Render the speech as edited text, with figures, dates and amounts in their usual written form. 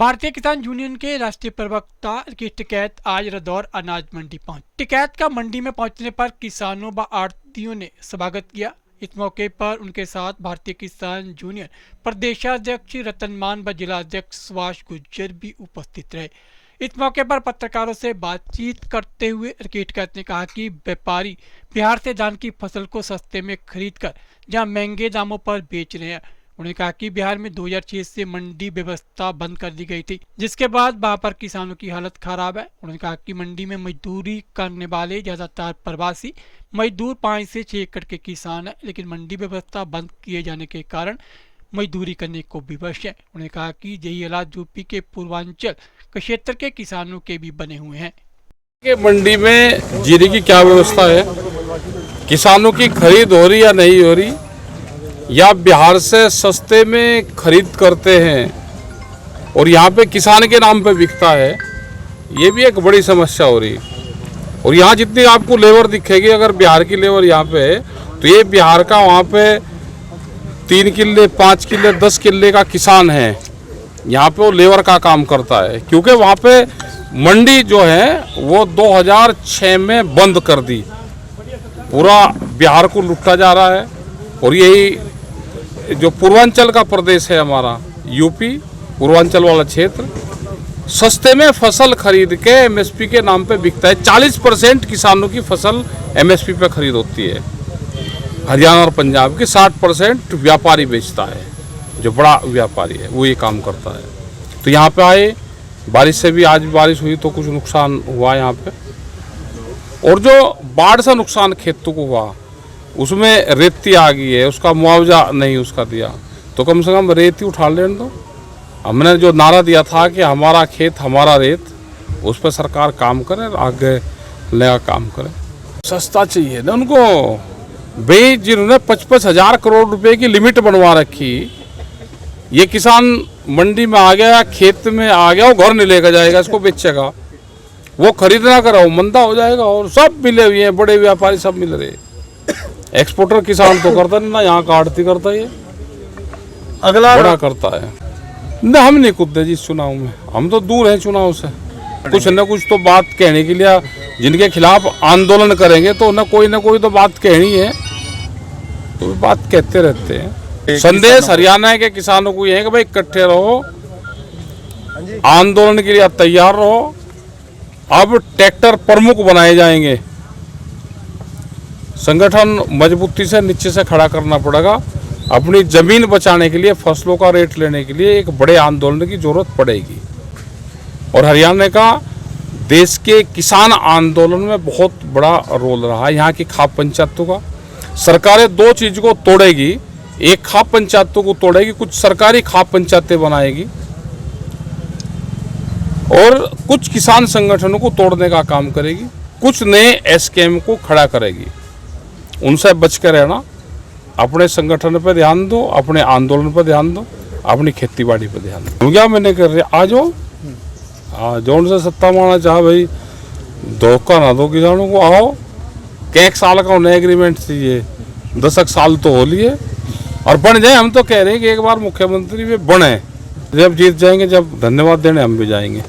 भारतीय किसान यूनियन के राष्ट्रीय प्रवक्ता की टिकैत आज रदौर अनाज मंडी पहुंची। टिकैत का मंडी में पहुंचने पर किसानों व आड़तियों ने स्वागत किया। इस मौके पर उनके साथ भारतीय किसान यूनियन प्रदेशाध्यक्ष रतनमान व जिलाध्यक्ष सुभाष गुर्जर भी उपस्थित रहे। इस मौके पर पत्रकारों से बातचीत करते हुए टिकैत ने कहा कि व्यापारी बिहार से धान की फसल को सस्ते में खरीदकर जहां महंगे दामों पर बेच रहे हैं। उन्होंने कहा कि बिहार में 2006 से मंडी व्यवस्था बंद कर दी गई थी, जिसके बाद वहां पर किसानों की हालत खराब है। उन्होंने कहा कि मंडी में मजदूरी करने वाले ज्यादातर प्रवासी मजदूर 5 से 6 एकड़ के किसान हैं, लेकिन मंडी व्यवस्था बंद किए जाने के कारण मजदूरी करने को विवश है। उन्होंने कहा कि यही हालात यूपी के पूर्वांचल क्षेत्र के किसानों के भी बने हुए हैं। मंडी में जीरे की क्या व्यवस्था है, किसानों की खरीद हो रही या नहीं हो रही, या बिहार से सस्ते में खरीद करते हैं और यहाँ पे किसान के नाम पे बिकता है, ये भी एक बड़ी समस्या हो रही। और यहाँ जितनी आपको लेबर दिखेगी, अगर बिहार की लेबर यहाँ पे है तो ये बिहार का वहाँ पे 3 किल्ले 5 किल्ले 10 किल्ले का किसान है, यहाँ पे वो लेबर का काम करता है। क्योंकि वहाँ पे मंडी जो है वो 2006 में बंद कर दी, पूरा बिहार को लुटा जा रहा है। और यही जो पूर्वांचल का प्रदेश है हमारा यूपी पूर्वांचल वाला क्षेत्र, सस्ते में फसल खरीद के एमएसपी के नाम पे बिकता है। 40% किसानों की फसल एमएसपी पे खरीद होती है। हरियाणा और पंजाब की 60% व्यापारी बेचता है, जो बड़ा व्यापारी है वो ये काम करता है। तो यहाँ पे आए, बारिश से भी आज बारिश हुई तो कुछ नुकसान हुआ यहाँ पे, और जो बाढ़ से नुकसान खेतों को हुआ उसमें रेती आ गई है, उसका मुआवजा नहीं उसका दिया, तो कम से कम रेती उठा लेने दो। हमने जो नारा दिया था कि हमारा खेत हमारा रेत, उस पर सरकार काम करे, आगे नया काम करे। सस्ता चाहिए ना उनको भाई, जिन्होंने 55,000 करोड़ रुपए की लिमिट बनवा रखी, ये किसान मंडी में आ गया, खेत में आ गया, वो घर नहीं लेकर जाएगा, इसको बेचेगा, वो खरीदना करा वो मंदा हो जाएगा। और सब मिले हुए हैं, बड़े व्यापारी सब मिल रहे। एक्सपोर्टर किसान तो करता नहीं ना, यहाँ का आड़ती करता है, अगला बड़ा करता है ना। हम नहीं कूदते जी चुनाव में, हम तो दूर हैं चुनाव से। कुछ न कुछ तो बात कहने के लिए, जिनके खिलाफ आंदोलन करेंगे तो न कोई तो बात कहनी है, तो बात कहते रहते हैं। संदेश हरियाणा के किसानों को ये है कि भाई इकट्ठे रहो, आंदोलन के लिए तैयार रहो। अब ट्रैक्टर प्रमुख बनाए जाएंगे, संगठन मजबूती से नीचे से खड़ा करना पड़ेगा। अपनी जमीन बचाने के लिए, फसलों का रेट लेने के लिए एक बड़े आंदोलन की जरूरत पड़ेगी। और हरियाणा का देश के किसान आंदोलन में बहुत बड़ा रोल रहा है। यहाँ की खाप पंचायतों का सरकारें 2 चीज को तोड़ेगी, एक खाप पंचायतों को तोड़ेगी, कुछ सरकारी खाप पंचायतें बनाएगी, और कुछ किसान संगठनों को तोड़ने का काम करेगी, कुछ नए एसकेएम को खड़ा करेगी। उनसे बच कर रहना, अपने संगठन पर ध्यान दो, अपने आंदोलन पर ध्यान दो, अपनी खेती बाड़ी पर ध्यान दो। क्या मैंने कर रहे, आ जाओ, जोन से सत्ता माना चाह भाई, धोखा ना दो किसानों को। आओ, एक साल का उन्हें एग्रीमेंट चाहिए, 10 साल तो हो लिए, और बन जाए। हम तो कह रहे हैं कि एक बार मुख्यमंत्री भी बने, जब जीत जाएंगे, जब धन्यवाद देने हम भी जाएंगे।